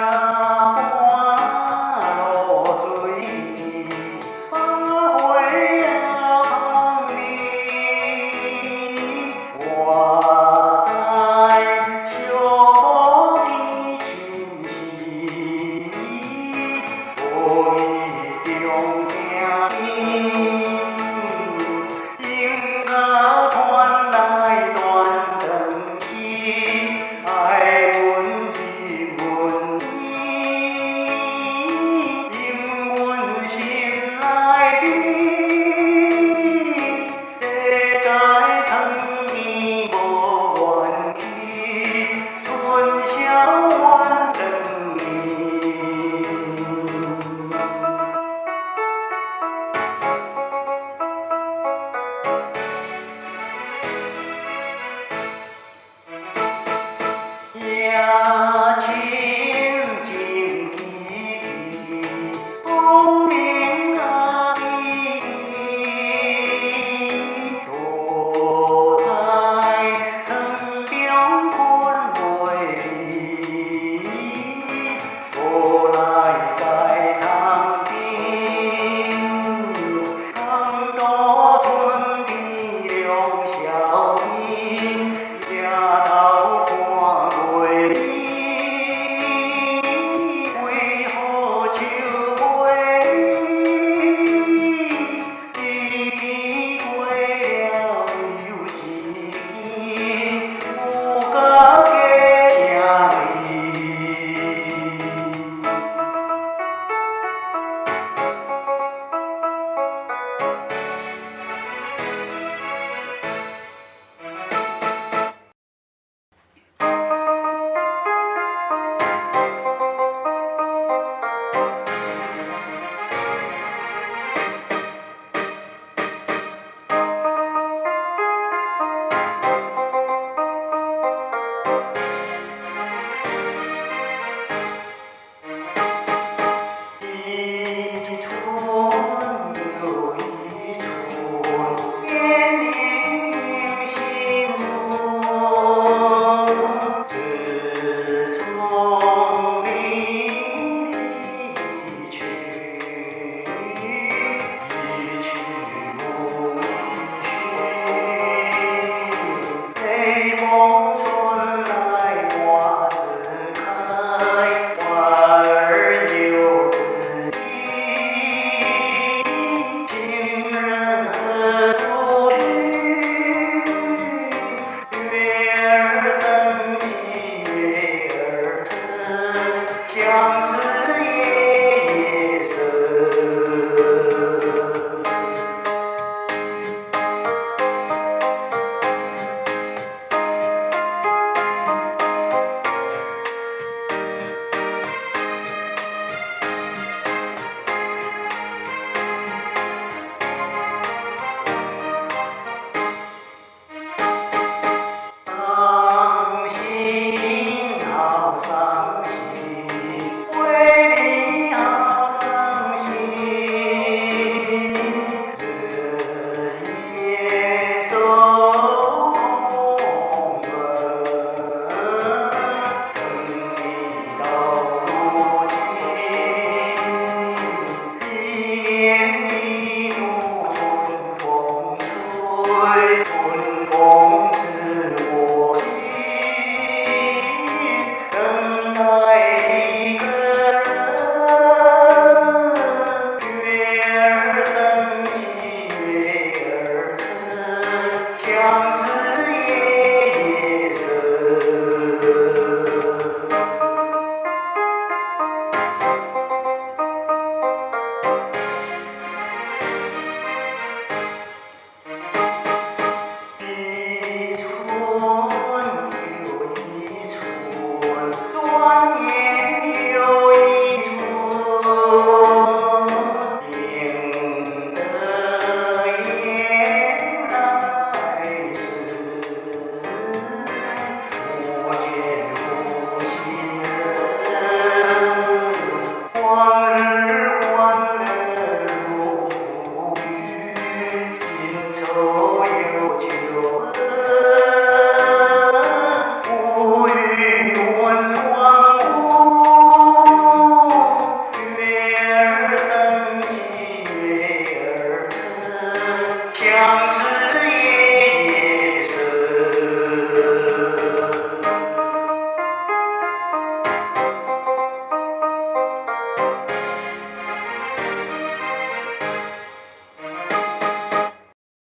花落水边，花花啊香蜜。我在小溪亲时，无意中听见音乐传来断肠声，爱阮一阮意，引阮心内美，在曾年无怨气，春宵怨两年。夜深静寂，风鸣啊鸣，坐在城边困袂离，无奈在塘边，塘渡村边两小妹，夜头看袂伊，为何笑袂伊？日子过了又一天，有个家声味。一春又一春，年年迎新春。自从你离去，一去无音讯。北风春来花自开，花儿又自依。情人何处去？月儿升起，月儿沉，相思。